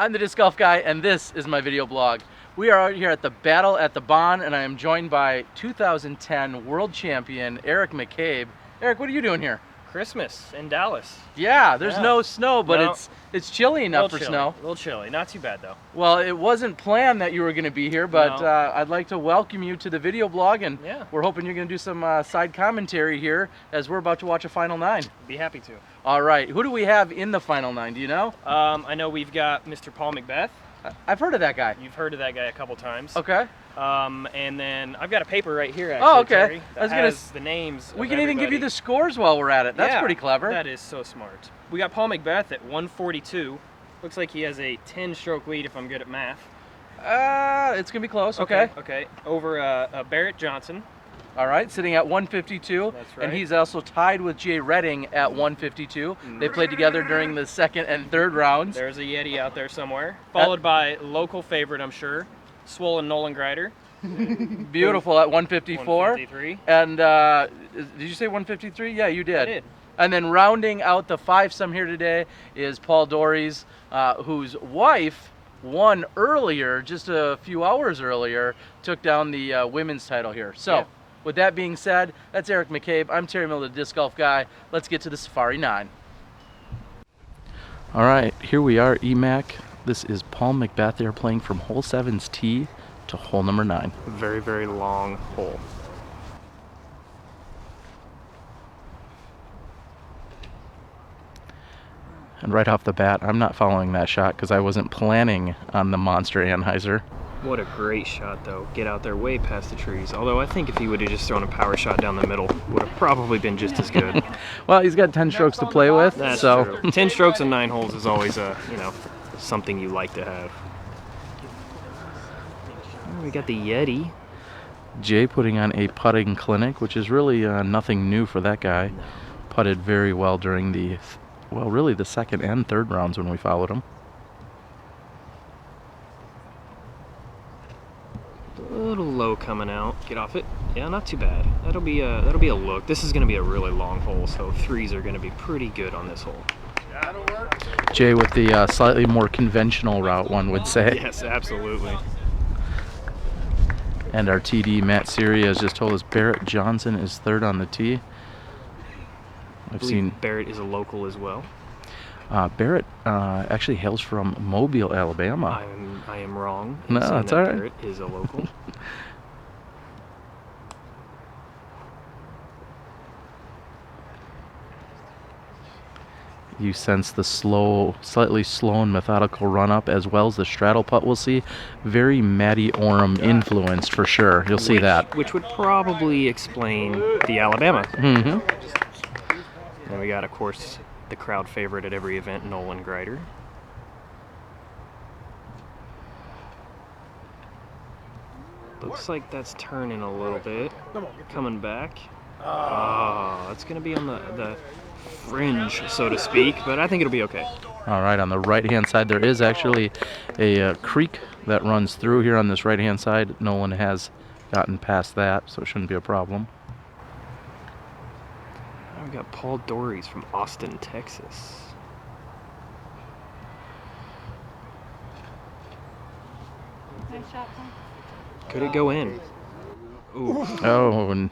I'm the Disc Golf Guy, and this is my video blog. We are out here at the Battle at the Bahn, and I am joined by 2010 World Champion Eric McCabe. Eric, what are you doing here? Christmas in Dallas. Yeah, there's no snow, but No. it's chilly enough for snow. A little chilly, not too bad though. Well, it wasn't planned that you were going to be here, but No. I'd like to welcome you to the video blog, and Yeah. we're hoping you're going to do some side commentary here as we're about to watch a Final 9. Be happy to. All right, who do we have in the Final 9, do you know? I know we've got Mr. Paul McBeth. I've heard of that guy. You've heard of that guy a couple times. Okay. And then I've got a paper right here actually, Oh, okay. Terry, I was that gonna has the names We of can even give you everybody. the scores while we're at it. That's Yeah, pretty clever. That is so smart. We got Paul McBeth at 142. Looks like he has a 10-stroke lead if I'm good at math. It's going to be close. Okay. Okay. Over Barrett Johnson. All right, sitting at 152. That's right. And he's also tied with Jay Redding at 152. They played together during the second and third rounds. There's a Yeti out there somewhere. Followed by local favorite, I'm sure, swollen Nolan Grider. Beautiful at 154. 153. And did you say 153? Yeah, you did. I did. And then rounding out the five-some here today is Paul Dorries, whose wife won earlier, just a few hours earlier, took down the women's title here. So, Yeah. with that being said, that's Eric McCabe. I'm Terry Miller, the Disc Golf Guy. Let's get to the Safari 9. All right, here we are, EMAC. This is Paul McBeth there playing from hole 7's tee to hole number 9. Very, very long hole. And right off the bat, I'm not following that shot because I wasn't planning on the monster Anheuser. What a great shot, though. Get out there way past the trees. Although I think if he would have just thrown a power shot down the middle, would have probably been just as good. Well, he's got 10 strokes to play with, That's so true. 10 strokes and 9 holes is always something you like to have. Oh, we got the Yeti. Jay putting on a putting clinic, which is really nothing new for that guy. No. Putted very well during the, well, really the second and third rounds when we followed him. A little low coming out. Get off it. Yeah, not too bad. That'll be a look. This is going to be a really long hole, so threes are going to be pretty good on this hole. Jay with the slightly more conventional route, one would say. Yes, absolutely. And our TD, Matt Siri, has just told us Barrett Johnson is third on the tee. I believe Barrett is a local as well. Barrett actually hails from Mobile, Alabama. I am wrong. No, saying that's that all right. Barrett is a local. You sense the slow, slightly slow and methodical run-up, as well as the straddle putt we'll see. Very Matty Oram influenced for sure. You'll see that. Which would probably explain the Alabama. Mm-hmm. And we got, of course, the crowd favorite at every event, Nolan Grider. Looks like that's turning a little bit. Coming back. Oh, it's going to be on the fringe, so to speak, but I think it'll be okay. All right, on the right-hand side, there is actually a creek that runs through here on this right-hand side. Nolan has gotten past that, so it shouldn't be a problem. Now we got Paul Dorries from Austin, Texas. Nice shot, Paul. Could it go in? Ooh. Oh, and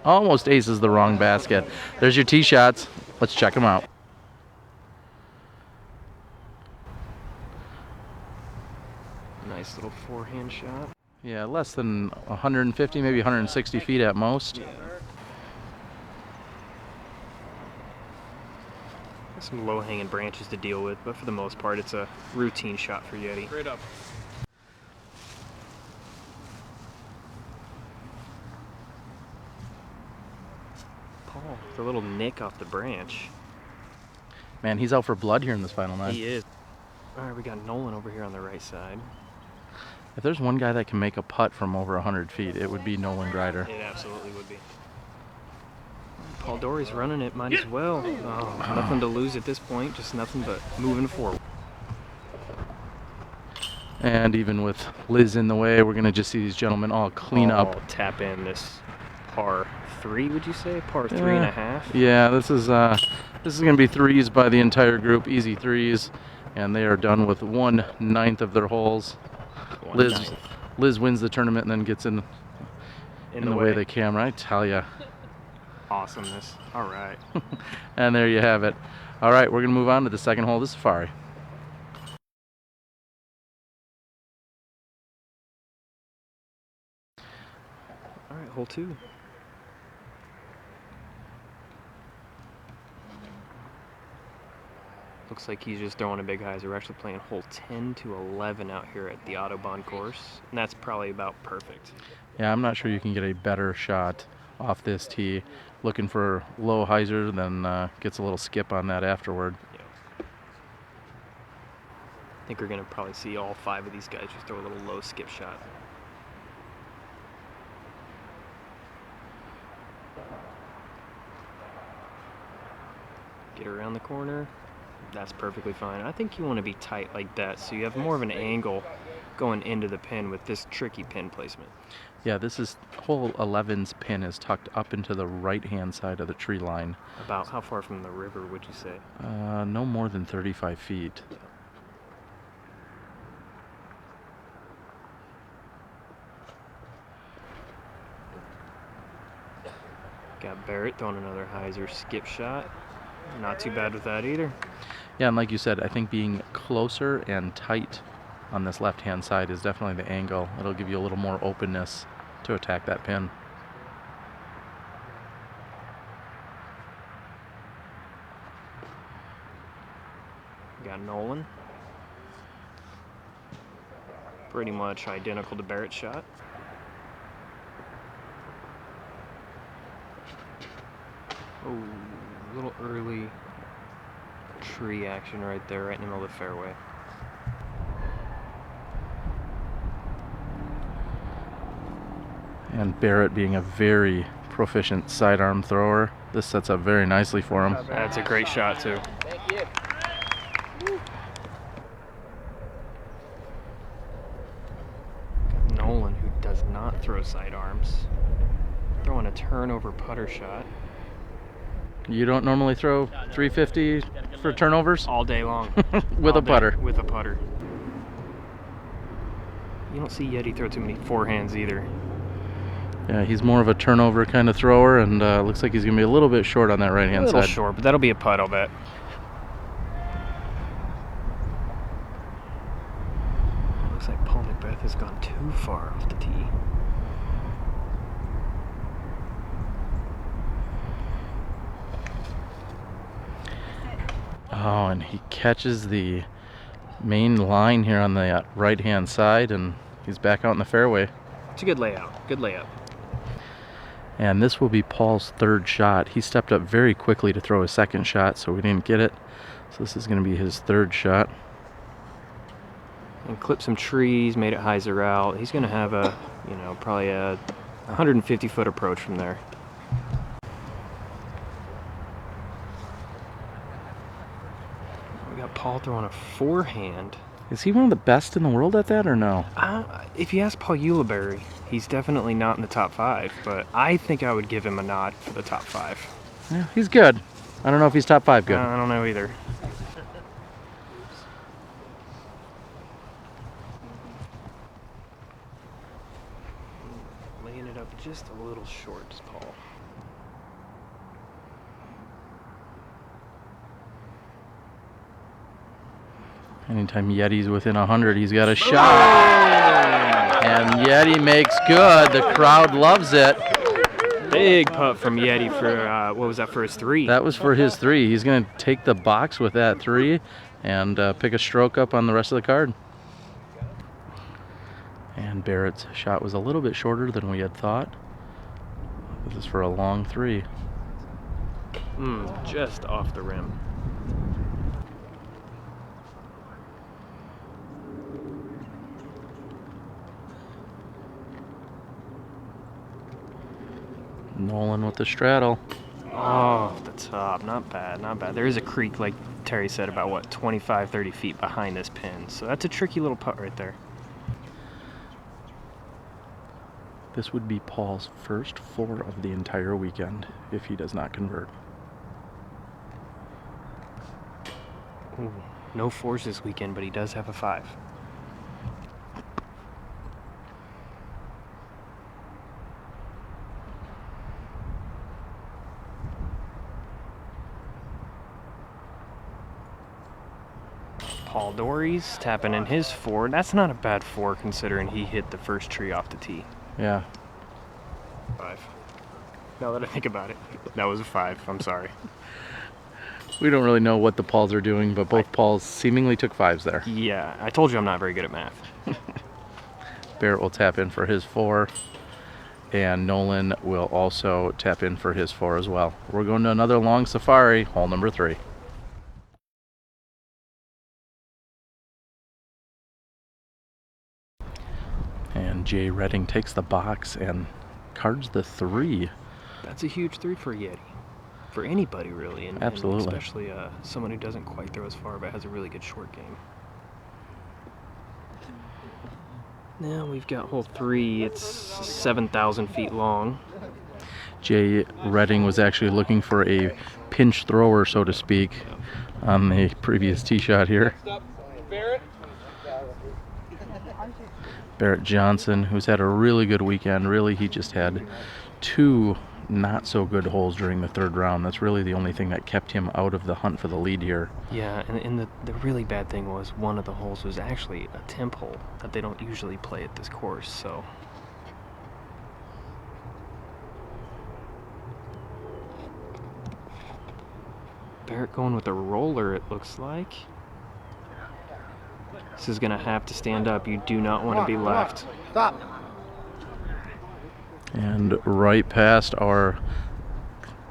almost aces the wrong basket. There's your tee shots. Let's check them out. Nice little forehand shot. Yeah, less than 150, maybe 160 feet at most. Yeah. Some low-hanging branches to deal with, but for the most part, it's a routine shot for Yeti. Straight up. Paul, the little nick off the branch. Man, he's out for blood here in this Final 9. He is. All right, we got Nolan over here on the right side. If there's one guy that can make a putt from over 100 feet, it would be Nolan Grider. It absolutely would be. Paul Dorries running it, might as well. Oh, nothing to lose at this point, just nothing but moving forward. And even with Liz in the way, we're going to just see these gentlemen all clean up. Tap in this par 3, would you say? Par 3.5? Yeah, this is going to be threes by the entire group, easy threes. And they are done with 1/9 of their holes. Liz wins the tournament and then gets in the way of the camera. I tell ya. Awesomeness. All right. And there you have it. All right, we're going to move on to the second hole of the Safari. All right, hole 2. Looks like he's just throwing a big hyzer. We're actually playing hole 10 to 11 out here at the Autobahn course, and that's probably about perfect. Yeah, I'm not sure you can get a better shot off this tee. Looking for low hyzer, then gets a little skip on that afterward. Yeah. I think we're going to probably see all 5 of these guys just throw a little low skip shot. Get around the corner. That's perfectly fine. I think you want to be tight like that so you have more of an angle going into the pin with this tricky pin placement. Yeah, this is hole 11's pin is tucked up into the right-hand side of the tree line. About how far from the river would you say? No more than 35 feet. Got Barrett throwing another hyzer skip shot. Not too bad with that either. Yeah, and like you said, I think being closer and tight on this left-hand side is definitely the angle. It'll give you a little more openness to attack that pin. Got Nolan. Pretty much identical to Barrett's shot. Oh, a little early tree action right there, right in the middle of the fairway. And Barrett being a very proficient sidearm thrower, this sets up very nicely for him. That's a great shot too. Thank you. Got Nolan, who does not throw sidearms, throwing a turnover putter shot. You don't normally throw 350 for turnovers? All day long. With a putter. With a putter. You don't see Yeti throw too many forehands either. Yeah, he's more of a turnover kind of thrower, and looks like he's going to be a little bit short on that right-hand side. A little short, but that'll be a putt, I'll bet. Looks like Paul McBeth has gone too far off the tee. Oh, and he catches the main line here on the right-hand side, and he's back out in the fairway. It's a good layout. Good layup. And this will be Paul's third shot. He stepped up very quickly to throw his second shot, so we didn't get it. So this is going to be his third shot. And clipped some trees, made it hyzer out. He's going to have a, probably a 150-foot approach from there. We got Paul throwing a forehand. Is he one of the best in the world at that, or no? If you ask Paul Ulibarri, he's definitely not in the top 5, but I think I would give him a nod for the top 5. Yeah, he's good. I don't know if he's top 5 good. I don't know either. Laying it up just a little short, Paul. Anytime Yeti's within 100, he's got a shot. And Yeti makes good. The crowd loves it. Big putt from Yeti for, what was that, for his 3? That was for his 3. He's going to take the box with that 3 and pick a stroke up on the rest of the card. And Barrett's shot was a little bit shorter than we had thought. This is for a long 3. Just off the rim. Nolan with the straddle. Oh, off the top. Not bad, not bad. There is a creek, like Terry said, about, what, 25, 30 feet behind this pin. So that's a tricky little putt right there. This would be Paul's first 4 of the entire weekend if he does not convert. Ooh. No fours this weekend, but he does have a 5. Paul Dorries tapping in his 4. That's not a bad 4 considering he hit the first tree off the tee. Yeah. 5. Now that I think about it, that was a 5. I'm sorry. We don't really know what the Pauls are doing, but both Pauls seemingly took 5s there. Yeah, I told you I'm not very good at math. Barrett will tap in for his 4, and Nolan will also tap in for his 4 as well. We're going to another long safari, hole number 3. And Jay Redding takes the box and cards the 3. That's a huge 3 for Yeti. For anybody, really. And Absolutely. And especially someone who doesn't quite throw as far but has a really good short game. Now we've got hole 3. It's 7,000 feet long. Jay Redding was actually looking for a pinch thrower, so to speak, on the previous tee shot here. Barrett Johnson, who's had a really good weekend. Really, he just had 2 not so good holes during the 3rd round. That's really the only thing that kept him out of the hunt for the lead here. Yeah, and the really bad thing was one of the holes was actually a temp hole that they don't usually play at this course, so. Barrett going with a roller, it looks like. This is going to have to stand up. You do not want to be left. Stop. And right past our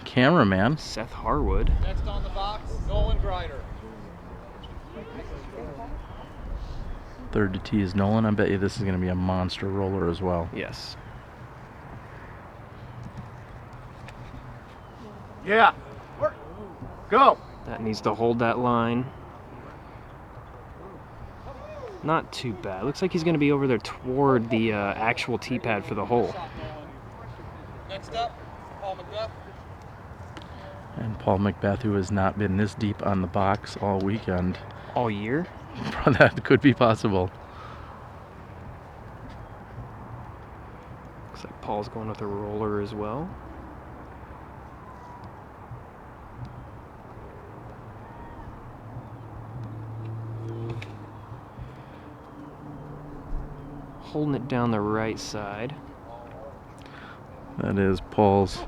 cameraman. Seth Harwood. Next on the box, Nolan Grider. 3rd to tee is Nolan. I bet you this is going to be a monster roller as well. Yes. Yeah. Go. That needs to hold that line. Not too bad. Looks like he's going to be over there toward the actual tee pad for the hole. Next up, Paul McBeth. And Paul McBeth, who has not been this deep on the box all weekend. All year? That could be possible. Looks like Paul's going with a roller as well. Holding it down the right side. That is Paul's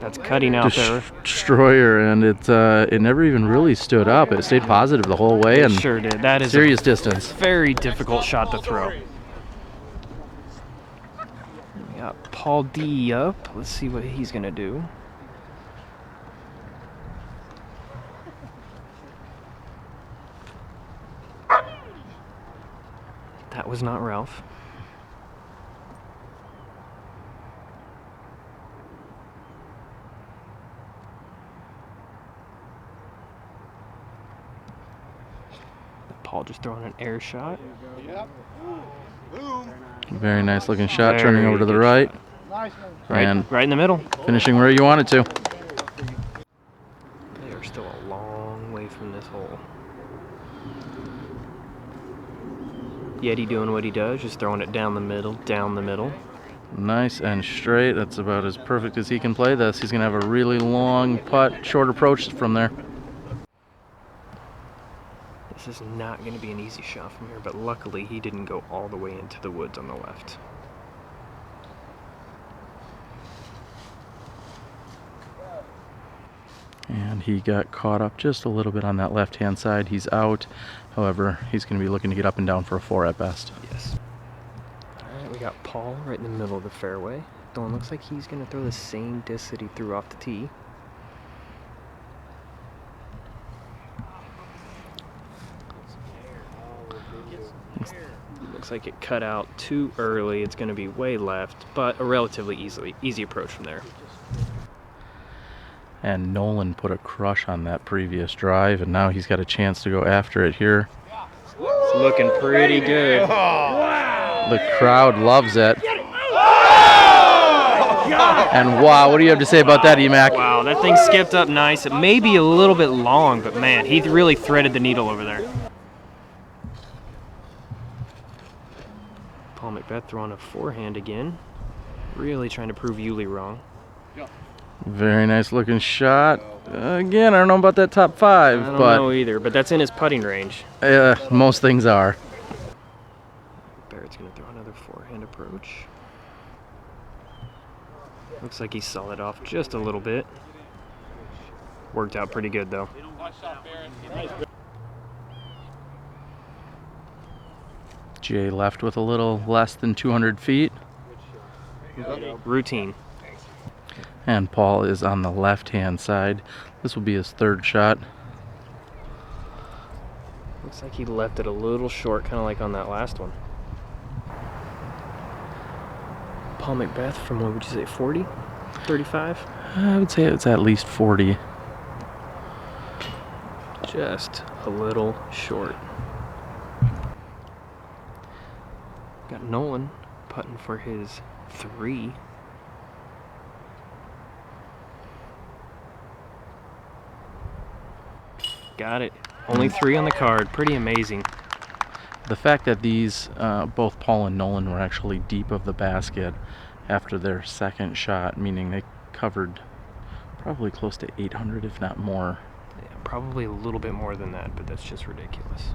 That's cutting out there. destroyer, and it never even really stood up. It stayed positive the whole way, and It sure did. That is serious distance. a very difficult shot to throw. We got Paul D up. Let's see what he's gonna do. That was not Ralph. Paul just throwing an air shot. Yep. Boom. Very nice looking shot, Very turning over to the good right, Nice one. and Right in the middle. finishing where you want it to. They are still a long way from this hole. Yeti doing what he does, just throwing it down the middle, down the middle. Nice and straight. That's about as perfect as he can play this. He's going to have a really long putt, short approach from there. This is not going to be an easy shot from here, but luckily he didn't go all the way into the woods on the left. And he got caught up just a little bit on that left-hand side. He's out. However, he's going to be looking to get up and down for a 4 at best. Yes. Alright, we got Paul right in the middle of the fairway. Thorne looks like he's going to throw the same disc that he threw off the tee. Looks like it cut out too early. It's going to be way left, but a relatively easy approach from there. And Nolan put a crush on that previous drive, and now he's got a chance to go after it here. It's looking pretty good. The crowd loves it. And wow, what do you have to say about that, Emac? Wow, that thing skipped up nice. It may be a little bit long, but man, he really threaded the needle over there. Paul McBeth throwing a forehand again. Really trying to prove Yuli wrong. Very nice looking shot. Again, I don't know about that top 5, I don't but know either, but that's in his putting range. most things are. Barrett's going to throw another forehand approach. Looks like he saw it off just a little bit. Worked out pretty good, though. Jay left with a little less than 200 feet. Routine. And Paul is on the left-hand side. This will be his 3rd shot. Looks like he left it a little short, kind of like on that last one. Paul McBeth from, what would you say, 40? 35? I would say it's at least 40. Just a little short. Got Nolan putting for his 3. Got it. Only 3 on the card. Pretty amazing. The fact that these, both Paul and Nolan were actually deep of the basket after their 2nd shot, meaning they covered probably close to 800, if not more. Yeah, probably a little bit more than that, but that's just ridiculous.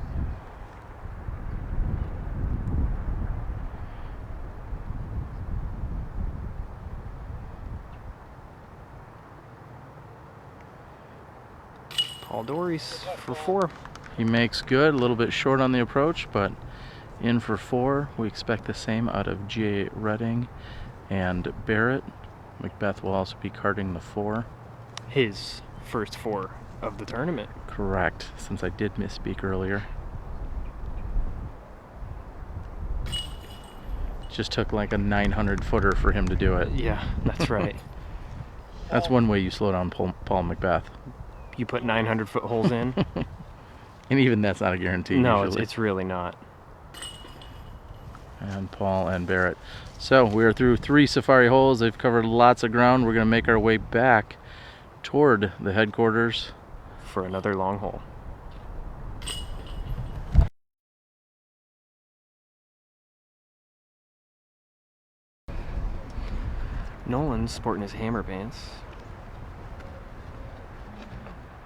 Paul Dorries for 4. He makes good, a little bit short on the approach, but in for 4. We expect the same out of Jay Redding and Barrett. McBeth will also be carding the 4. His first 4 of the tournament. Correct, since I did misspeak earlier. Just took like a 900 footer for him to do it. Yeah, that's right. That's one way you slow down Paul McBeth. You put 900-foot holes in? And even that's not a guarantee. No, usually. it's really not. And Paul and Barrett. So we're through 3 safari holes. They've covered lots of ground. We're going to make our way back toward the headquarters for another long hole. Nolan's sporting his hammer pants.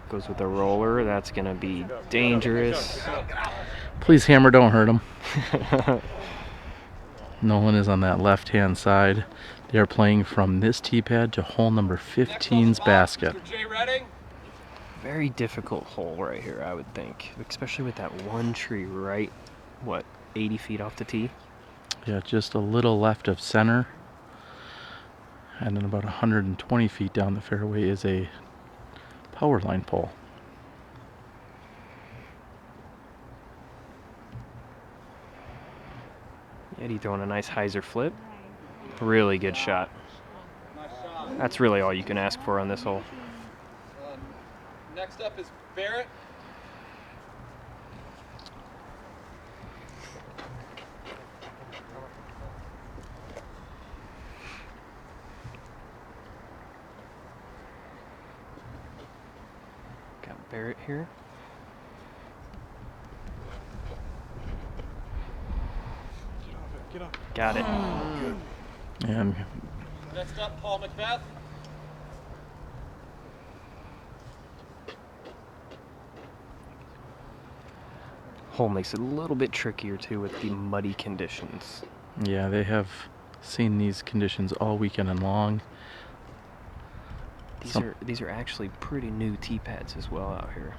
Goes with the roller. That's going to be dangerous. Please, hammer, don't hurt him. Nolan is on that left-hand side. They are playing from this tee pad to hole number 15's basket. Very difficult hole right here, I would think. Especially with that one tree right, 80 feet off the tee? Yeah, just a little left of center. And then about 120 feet down the fairway is a power line pole. Eddie throwing a nice hyzer flip. Really good shot. That's really all you can ask for on this hole. Next up is Barrett. Got Barrett here. Got it. And Next up, Paul McBeth. Hole makes it a little bit trickier too with the muddy conditions. yeah, they have seen these conditions all weekend and long. These are actually pretty new tee pads as well out here.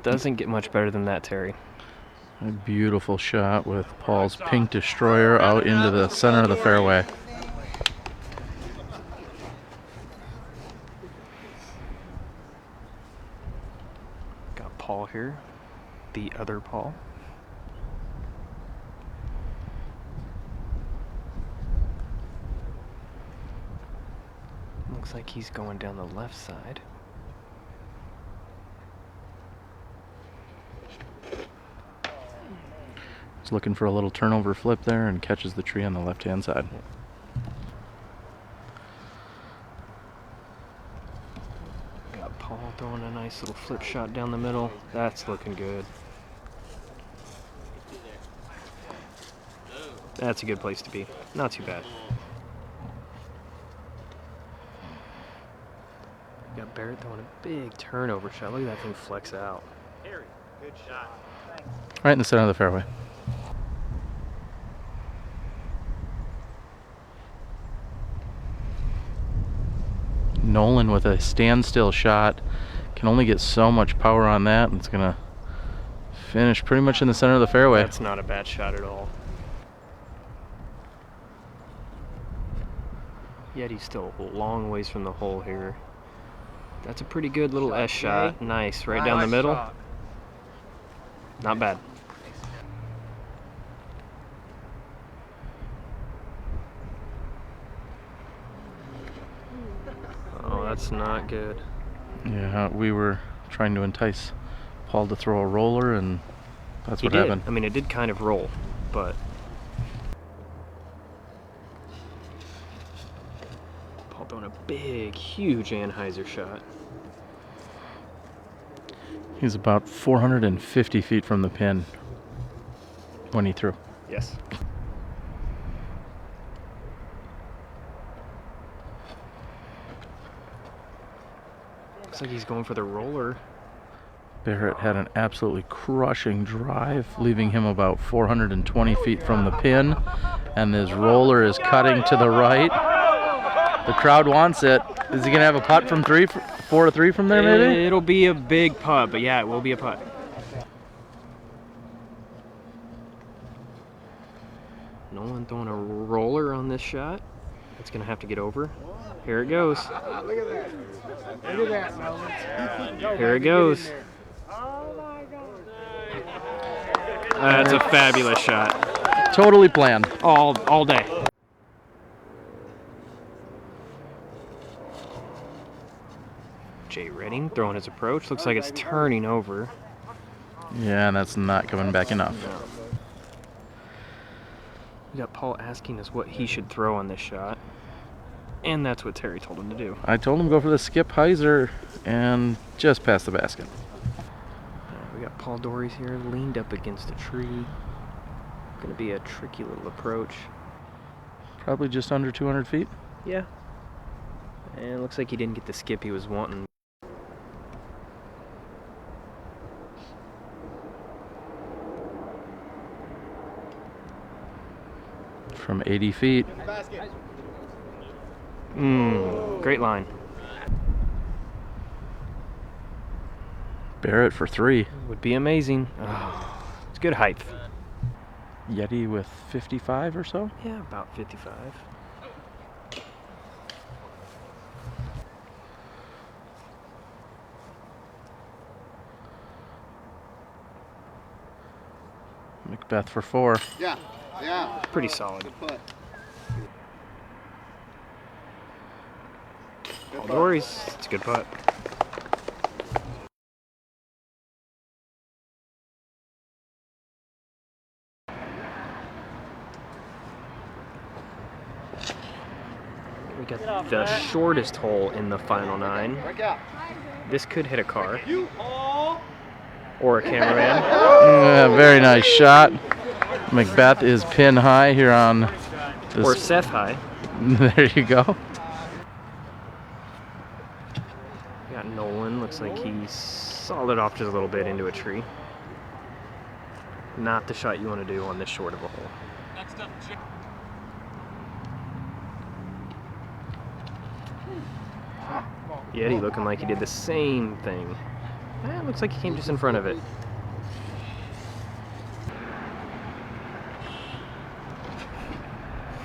Doesn't get much better than that, Terry. A beautiful shot with Paul's pink destroyer out into the center of the fairway. Got Paul here, the other Paul. Looks like he's going down the left side. He's looking for a little turnover flip there and catches the tree on the left-hand side. Got Paul throwing a nice little flip shot down the middle. That's looking good. That's a good place to be. Not too bad. Got Barrett throwing a big turnover shot. Look at that thing flex out. Harry, good shot. Right in the center of the fairway. Nolan with a standstill shot. Can only get so much power on that, and it's going to finish pretty much in the center of the fairway. That's not a bad shot at all. Yet he's still a long ways from the hole here. That's a pretty good little S shot. Nice, right down the middle. Not bad. Oh, that's not good. Yeah, we were trying to entice Paul to throw a roller, and that's what happened. I mean, it did kind of roll, but Paul throwing a big, huge Anheuser shot. He's about 450 feet from the pin when he threw. Yes. Looks like he's going for the roller. Barrett had an absolutely crushing drive, leaving him about 420 feet from the pin, and his roller is cutting to the right. The crowd wants it. Is he going to have a putt from 4 to 3 from there, maybe? It'll be a big putt, but yeah, it will be a putt. Nolan throwing a roller on this shot. It's going to have to get over. Here it goes. Look at that. Look at that, Nolan. Here it goes. That's a fabulous shot. Totally planned. All day. Jay Redding throwing his approach. Looks like it's turning over. Yeah, and that's not coming back enough. No. We got Paul asking us what he should throw on this shot. And that's what Terry told him to do. I told him go for the skip hyzer and just past the basket. We got Paul Dorries here leaned up against a tree. Gonna be a tricky little approach. Probably just under 200 feet. Yeah. And it looks like he didn't get the skip he was wanting. From 80 feet. Great line. Barrett for 3. Would be amazing. Oh, it's good height. Yeti with 55 or so. Yeah, about 55. McBeth for 4. Yeah. Pretty solid. Good putt. Paul Dorries, it's a good putt. We got the shortest hole in the final 9. Break out. This could hit a car. Or a cameraman. Yeah, very nice shot. McBeth is pin high here on this. Or Seth high. There you go. Got Nolan. Looks like he's solid off just a little bit into a tree. Not the shot you want to do on this short of a hole. Next up, Jim. Yeti looking like he did the same thing. Looks like he came just in front of it.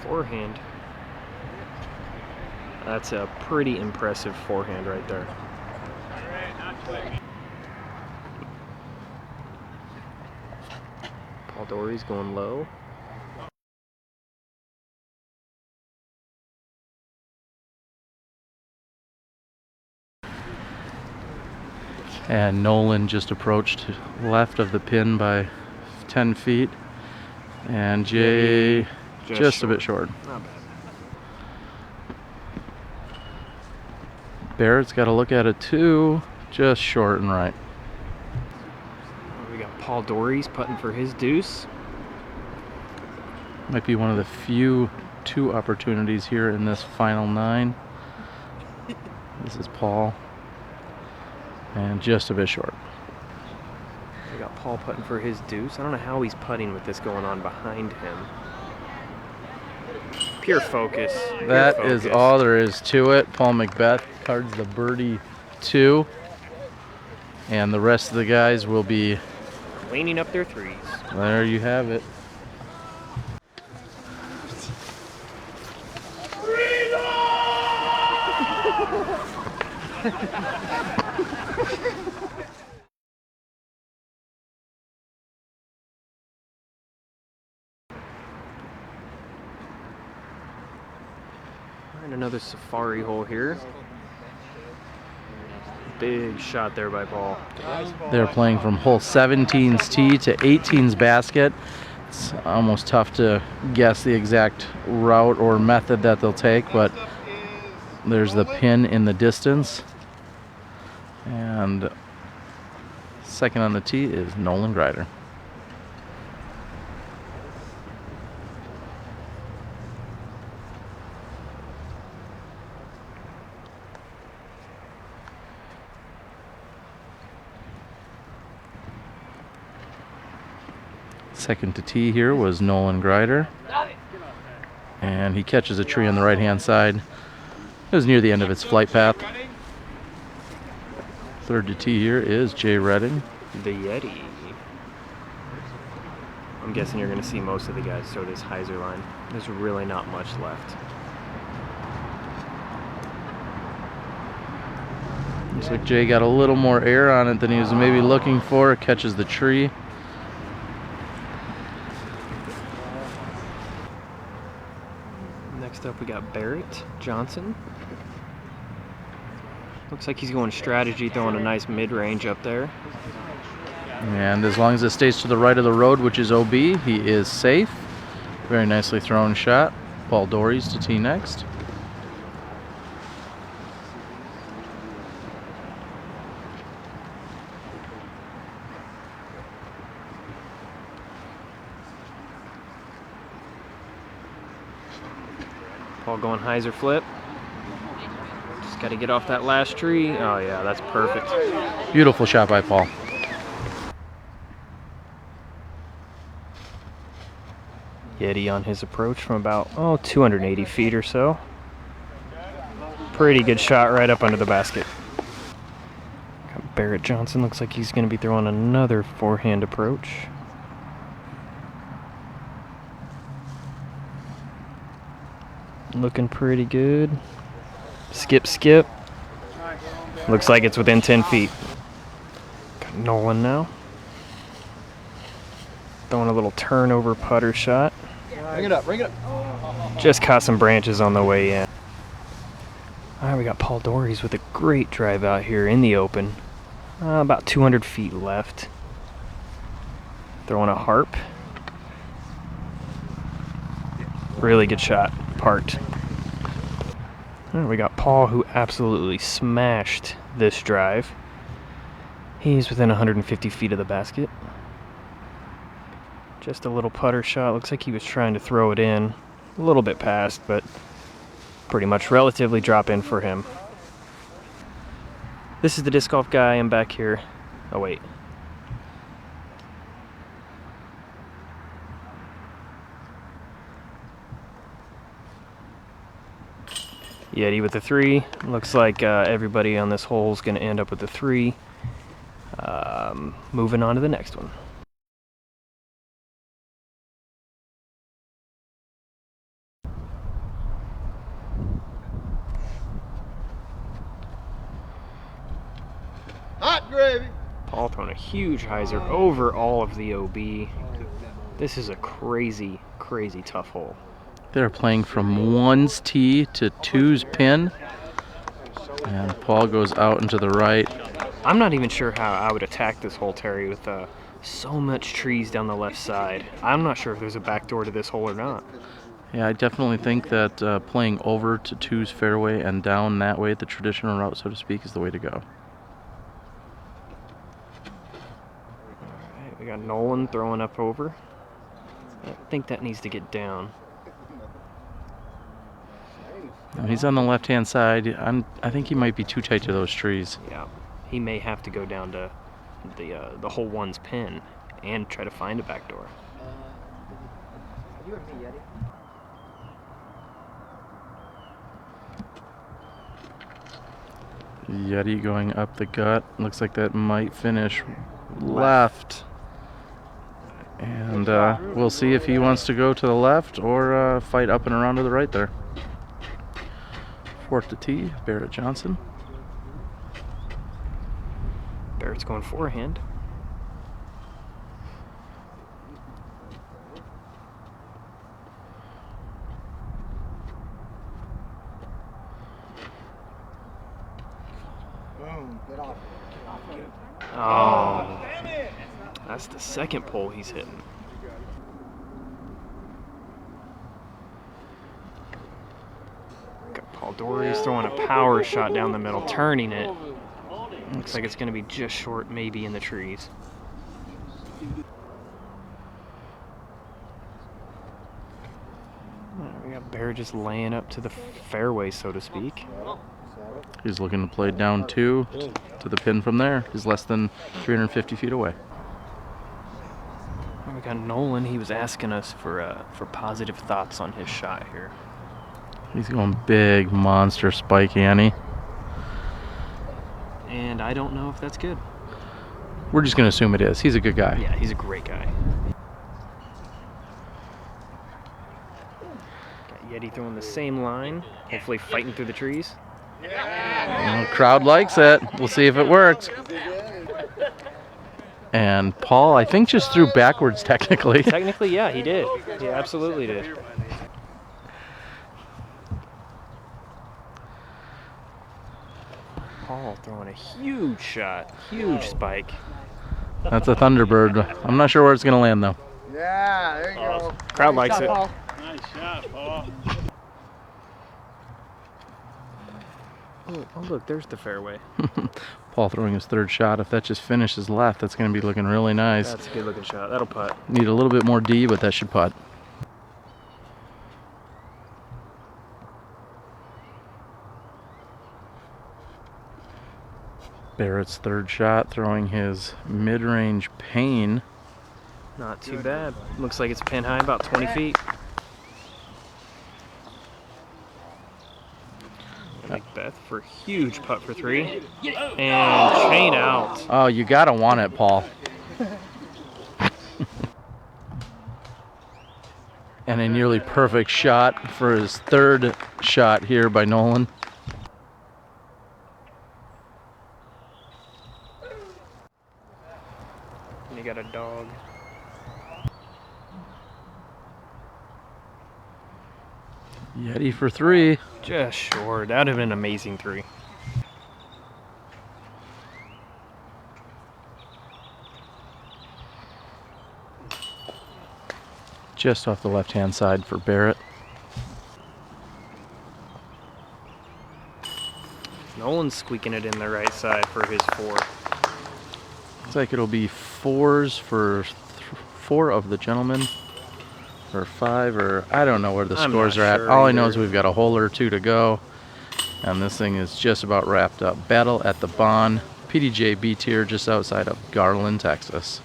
Forehand. That's a pretty impressive forehand right there. Paul Dorries going low. And Nolan just approached left of the pin by 10 feet. And Jay just a bit short. Not bad. Barrett's got to look at it too. Just short and right. We got Paul Dorries putting for his deuce. Might be one of the few 2 opportunities here in this final 9. This is Paul. And just a bit short. We got Paul putting for his deuce. I don't know how he's putting with this going on behind him. Pure focus. That is all there is to it. Paul McBeth cards the birdie 2. And the rest of the guys will be cleaning up their threes. there. You have it. And another safari hole here. Big shot there by Paul. They're playing from hole 17's tee to 18's basket. It's almost tough to guess the exact route or method that they'll take, but there's the pin in the distance. And second on the tee is Nolan Grider. Second to tee here was Nolan Grider. And he catches a tree on the right-hand side. It was near the end of its flight path. Third to tee here is Jay Redding. The Yeti. I'm guessing you're going to see most of the guys throw this hyzer line. There's really not much left. Looks like Jay got a little more air on it than he was maybe looking for. Catches the tree. Next up we got Barrett Johnson. Looks like he's going strategy, throwing a nice mid-range up there. And as long as it stays to the right of the road, which is OB, he is safe. Very nicely thrown shot. Paul Dorries to tee next. Paul going hyzer flip. Just got to get off that last tree. Oh yeah, that's perfect. Beautiful shot by Paul. Yeti on his approach from about 280 feet or so. Pretty good shot right up under the basket. Got Barrett Johnson, looks like he's going to be throwing another forehand approach. Looking pretty good. Skip, skip. Looks like it's within 10 feet. Got Nolan now. Throwing a little turnover putter shot. Bring it up, bring it up. Just caught some branches on the way in. Alright, we got Paul Dorries with a great drive out here in the open. About 200 feet left. Throwing a harp. Really good shot. Parked. Alright, we got Paul, who absolutely smashed this drive. He's within 150 feet of the basket. Just a little putter shot. Looks like he was trying to throw it in. A little bit past, but pretty much relatively drop in for him. This is the disc golf guy. I'm back here. Oh, wait. Yeti with the 3. Looks like everybody on this hole is going to end up with the 3. Moving on to the next one. Hot gravy. Paul throwing a huge hyzer over all of the OB. This is a crazy, crazy tough hole. They're playing from 1's tee to 2's pin. And Paul goes out and to the right. I'm not even sure how I would attack this hole, Terry, with So much trees down the left side. I'm not sure if there's a back door to this hole or not. Yeah, I definitely think that playing over to 2's fairway and down that way, the traditional route, so to speak, is the way to go. Alright, we got Nolan throwing up over. I think that needs to get down. He's on the left-hand side. I think he might be too tight to those trees. Yeah, he may have to go down to the hole one's pin and try to find a back door. Yeti going up the gut. Looks like that might finish left. And we'll see if he wants to go to the left or fight up and around to the right there. Fourth to tee, Barrett Johnson. Barrett's going forehand. Boom. Get off. Oh, that's the second pole he's hitting. Got Paul Dorries throwing a power shot down the middle, turning it. Looks like it's going to be just short, maybe in the trees. We got Barrett just laying up to the fairway, so to speak. He's looking to play down 2 to the pin from there. He's less than 350 feet away. We got Nolan. He was asking us for positive thoughts on his shot here. He's going big monster spike, Annie. And I don't know if that's good. We're just going to assume it is. He's a good guy. Yeah, he's a great guy. Got Yeti throwing the same line, hopefully fighting through the trees. Well, crowd likes it. We'll see if it works. And Paul, I think, just threw backwards technically. Technically, yeah, he did. He absolutely did. Paul throwing a huge shot, huge spike. That's a Thunderbird. I'm not sure where it's going to land, though. Yeah, there you go. Crowd likes it. Nice shot, Paul. Oh, look, there's the fairway. Paul throwing his third shot. If that just finishes left, that's going to be looking really nice. That's a good looking shot. That'll putt. Need a little bit more D, but that should putt. Barrett's third shot, throwing his mid-range pain. Not too bad. Looks like it's pin high, about 20 feet. McBeth for a huge putt for 3. And chain out. Oh, you got to want it, Paul. And a nearly perfect shot for his third shot here by Nolan. And you got a dog. Yeti for 3. Just short. That would have been an amazing 3. Just off the left-hand side for Barrett. Nolan's squeaking it in the right side for his 4. Looks like it'll be 4s for 4 of the gentlemen. Or 5, or I don't know where the I'm scores not are at. sure All I know is either. we've got a hole or 2 to go. And this thing is just about wrapped up. Battle at the Bond, PDGA B-Tier, just outside of Garland, Texas.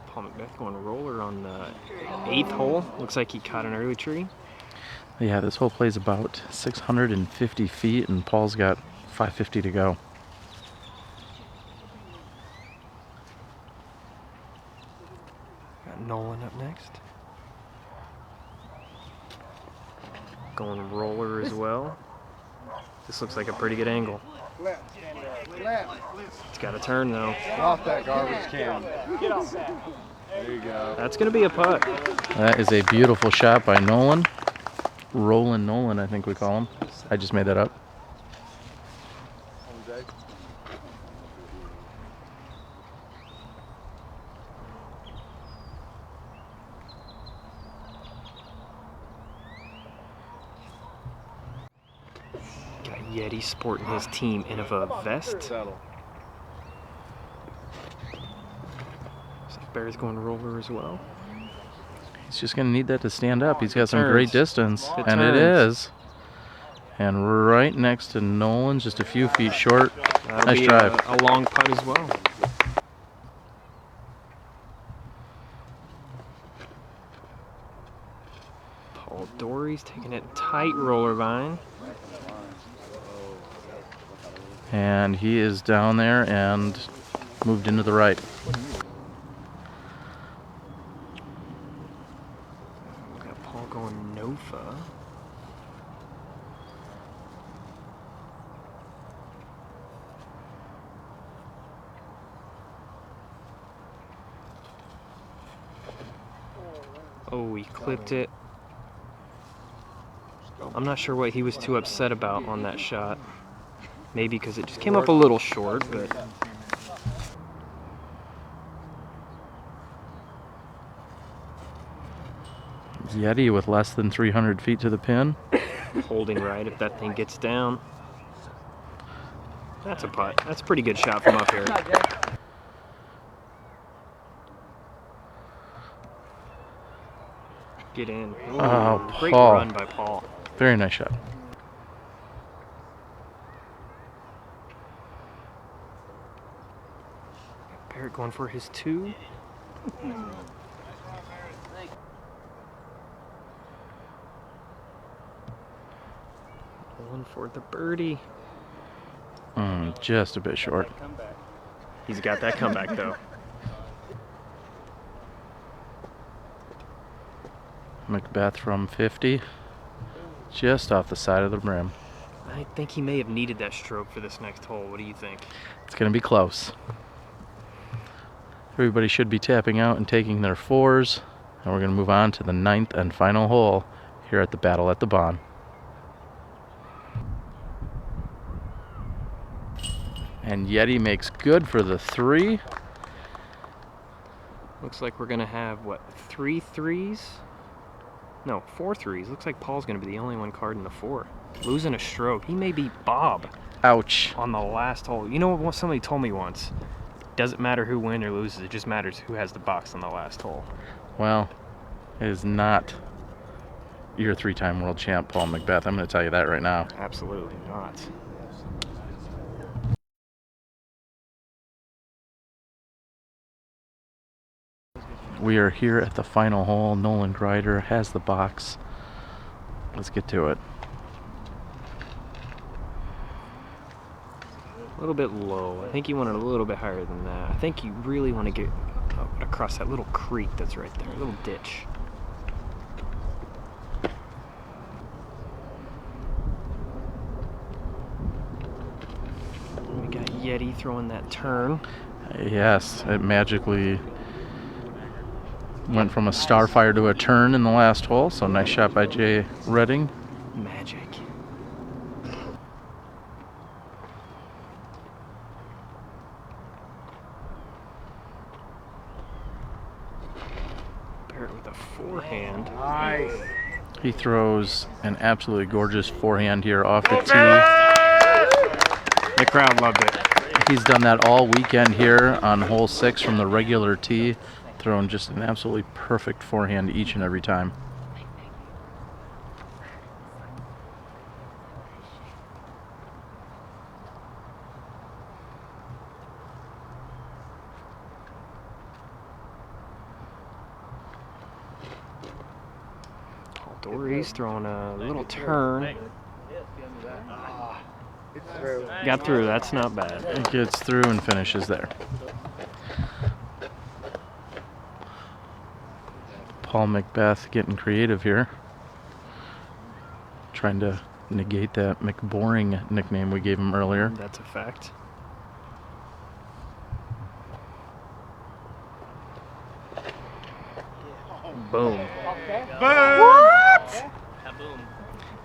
Paul McBeth going roller on the 8th hole. Looks like he caught an early tree. Yeah, this hole plays about 650 feet, and Paul's got 550 to go. Got Nolan up next. Going roller as well. This looks like a pretty good angle. Left. Left. It's got to turn though. Off that garbage can. Get off that. There you go. That's going to be a putt. That is a beautiful shot by Nolan. Roland Nolan, I think we call him. I just made that up. Got Yeti sporting his Team Innova vest. So Barrett's going roller as well. He's just going to need that to stand up. He's got some Turns. great distance, It and it turns. is. And right next to Nolan, just a few feet short. That'll Nice be drive. a long putt as well. Paul Dorries taking it tight roller vine. And he is down there and moved into the right. Got Paul going NOFA. Oh, he clipped it. I'm not sure what he was too upset about on that shot. Maybe because it just came up a little short, but Yeti with less than 300 feet to the pin. holding right if that thing gets down. That's a putt. That's a pretty good shot from up here. Get in. Ooh, Oh, great Paul. run by Paul. Very nice shot. Barrett going for his 2. Going for the birdie. Just a bit short. He's got that comeback though. McBeth from 50. Just off the side of the rim. I think he may have needed that stroke for this next hole. What do you think? It's going to be close. Everybody should be tapping out and taking their 4s. And we're going to move on to the 9th and final hole here at the Battle at the Bond. And Yeti makes good for the 3. Looks like we're gonna have what, 3 threes? No, 4 threes. Looks like Paul's gonna be the only one carding the 4. Losing a stroke. He may be Bob Ouch. on the last hole. You know what somebody told me once? Doesn't matter who wins or loses, it just matters who has the box on the last hole. Well, it is not your 3-time world champ, Paul McBeth. I'm going to tell you that right now. Absolutely not. We are here at the final hole. Nolan Grider has the box. Let's get to it. A little bit low. I think you want it a little bit higher than that. I think you really want to get across that little creek that's right there, a little ditch. We got Yeti throwing that turn. Yes, it magically went from a starfire to a turn in the last hole. So nice shot by Jay Redding. Magic. Barrett with a forehand. Nice. He throws an absolutely gorgeous forehand here off the tee. The crowd loved it. He's done that all weekend here on hole 6 from the regular tee, throwing just an absolutely perfect forehand each and every time. Dorries throwing a little turn. It's through. Got through, that's not bad. It gets through and finishes there. Paul McBeth getting creative here. Trying to negate that McBoring nickname we gave him earlier. That's a fact. Kaboom. Kaboom.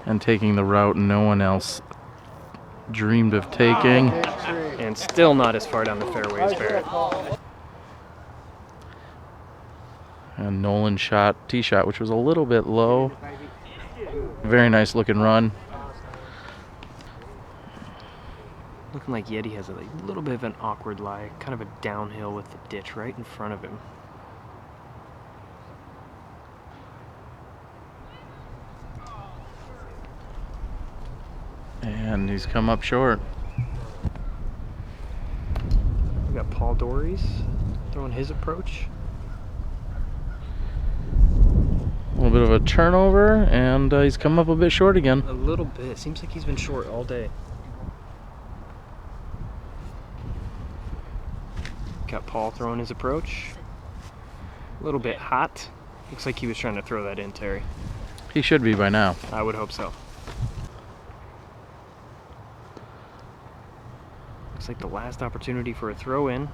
And taking the route no one else dreamed of taking. And still not as far down the fairway as Barrett. And Nolan shot, tee shot, which was a little bit low. Very nice looking run. Looking like Yeti has a little bit of an awkward lie, kind of a downhill with the ditch right in front of him. And he's come up short. We got Paul Dorries throwing his approach. A little bit of a turnover, and he's come up a bit short again. A little bit. Seems like he's been short all day. Got Paul throwing his approach. A little bit hot. Looks like he was trying to throw that in, Terry. He should be by now. I would hope so. Looks like the last opportunity for a throw in.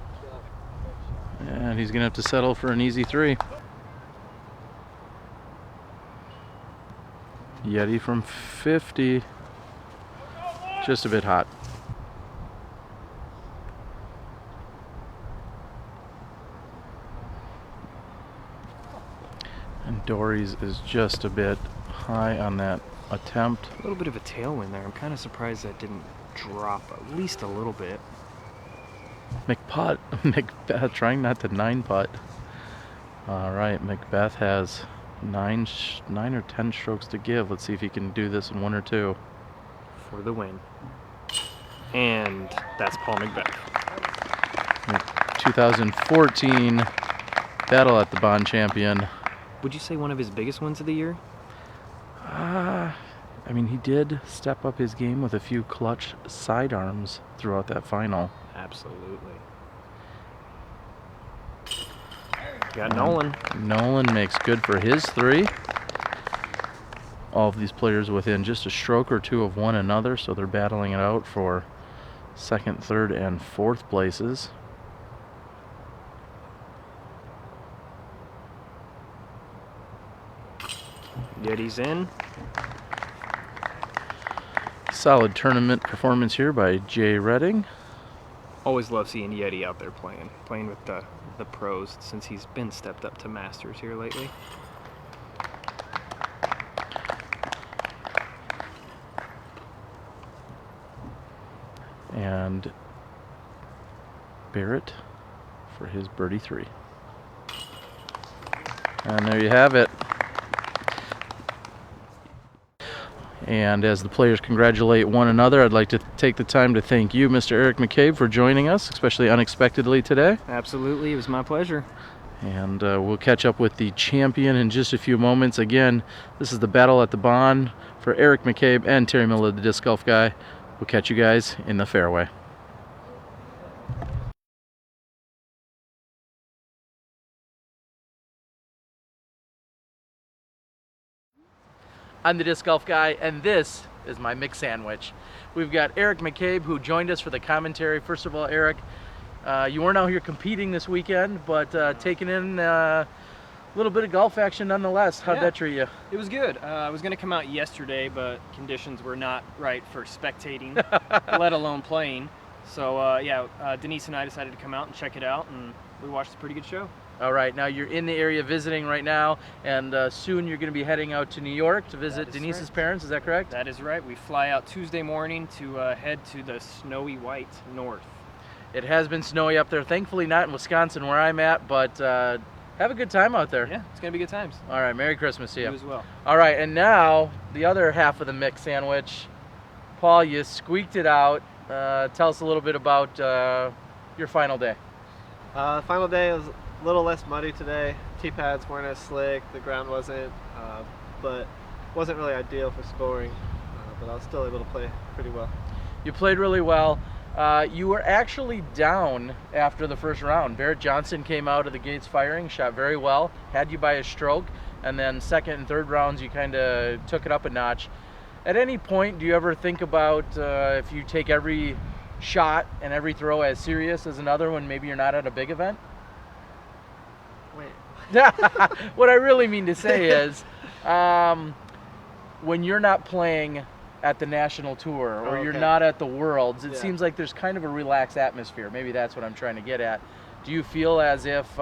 And he's going to have to settle for an easy 3. Yeti from 50. Just a bit hot. And Dorries is just a bit high on that attempt. A little bit of a tailwind there. I'm kind of surprised that didn't drop at least a little bit. McBeth trying not to 9-putt. All right, McBeth has 9 or 10 strokes to give. Let's see if he can do this in 1 or 2. For the win. And that's Paul McBeth. 2014 Battle at the Bond champion. Would you say one of his biggest wins of the year? I mean, he did step up his game with a few clutch sidearms throughout that final. Absolutely. Got Nolan. Nolan makes good for his 3. All of these players within just a stroke or 2 of one another, so they're battling it out for 2nd, 3rd, and 4th places. Yeti's in. Solid tournament performance here by Jay Redding. Always love seeing Yeti out there playing with the pros since he's been stepped up to Masters here lately. And Barrett for his birdie 3. And there you have it. And as the players congratulate one another, I'd like to take the time to thank you, Mr. Eric McCabe, for joining us, especially unexpectedly today. Absolutely, it was my pleasure. And we'll catch up with the champion in just a few moments. Again, this is the Battle at the Bond for Eric McCabe and Terry Miller, the Disc Golf Guy. We'll catch you guys in the fairway. I'm the Disc Golf Guy, and this is my mix sandwich. We've got Eric McCabe, who joined us for the commentary. First of all, Eric, you weren't out here competing this weekend, but taking in a little bit of golf action nonetheless. How'd that treat you? It was good. I was going to come out yesterday, but conditions were not right for spectating, let alone playing. So Denise and I decided to come out and check it out, and we watched a pretty good show. All right, now you're in the area visiting right now, and soon you're going to be heading out to New York to visit Denise's parents, is that correct? That is right. We fly out Tuesday morning to head to the snowy white north. It has been snowy up there, thankfully not in Wisconsin where I'm at, but have a good time out there. Yeah, it's going to be good times. All right, Merry Christmas to you. You as well. All right, and now the other half of the mix sandwich. Paul, you squeaked it out. Tell us a little bit about your final day. Final day was a little less muddy today. Tee pads weren't as slick, the ground wasn't, but wasn't really ideal for scoring, but I was still able to play pretty well. You played really well. You were actually down after the first round. Barrett Johnson came out of the gates firing, shot very well, had you by a stroke, and then 2nd and 3rd rounds you kind of took it up a notch. At any point, do you ever think about if you take every shot and every throw as serious as another when maybe you're not at a big event? Wait, What I really mean to say is, when you're not playing at the national tour or you're Okay. not at the Worlds, it Yeah. seems like there's kind of a relaxed atmosphere. Maybe that's what I'm trying to get at. Do you feel as if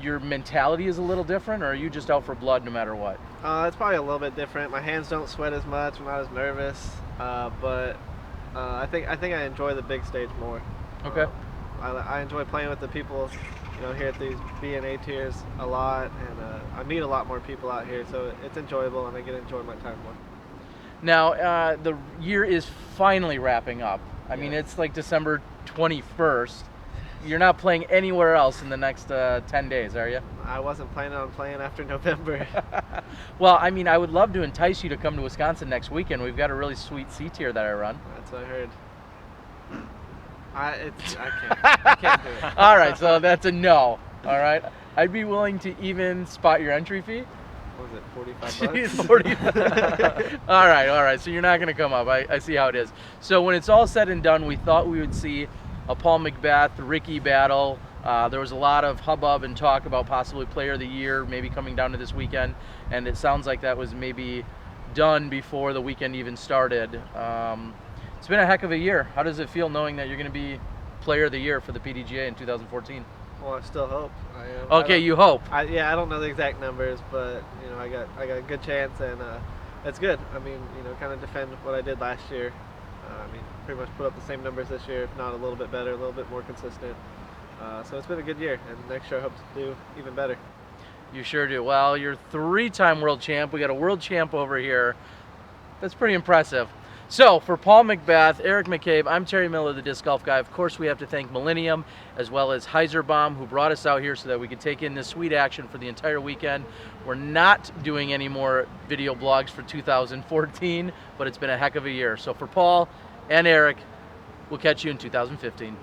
your mentality is a little different, or are you just out for blood no matter what? It's probably a little bit different. My hands don't sweat as much. I'm not as nervous, but I think I enjoy the big stage more. Okay. I enjoy playing with the people, here at these B and A tiers a lot, and I meet a lot more people out here, so it's enjoyable, and I get to enjoy my time more. Now, the year is finally wrapping up. I mean, Yes. it's like December 21st. You're not playing anywhere else in the next 10 days, are you? I wasn't planning on playing after November. Well, I mean, I would love to entice you to come to Wisconsin next weekend. We've got a really sweet C tier that I run. That's what I heard. I can't do it. All right, so that's a no. All right, I'd be willing to even spot your entry fee. What was it, $45? 40. All right. So you're not going to come up. I see how it is. So when it's all said and done, we thought we would see a Paul McBeth, Ricky battle. There was a lot of hubbub and talk about possibly Player of the Year, maybe coming down to this weekend, and it sounds like that was maybe done before the weekend even started. It's been a heck of a year. How does it feel knowing that you're going to be Player of the Year for the PDGA in 2014? Well, I still hope I am. Okay, you hope. I don't know the exact numbers, but I got a good chance, and it's good. I mean, kind of defend what I did last year. I mean, pretty much put up the same numbers this year, if not a little bit better, a little bit more consistent. So it's been a good year, and next year I hope to do even better. You sure do. Well, you're 3-time world champ. We got a world champ over here. That's pretty impressive. So for Paul McBeth, Eric McCabe, I'm Terry Miller, the Disc Golf Guy. Of course, we have to thank Millennium as well as Heiserbaum, who brought us out here so that we could take in this sweet action for the entire weekend. We're not doing any more video blogs for 2014, but it's been a heck of a year. So for Paul and Eric, we'll catch you in 2015.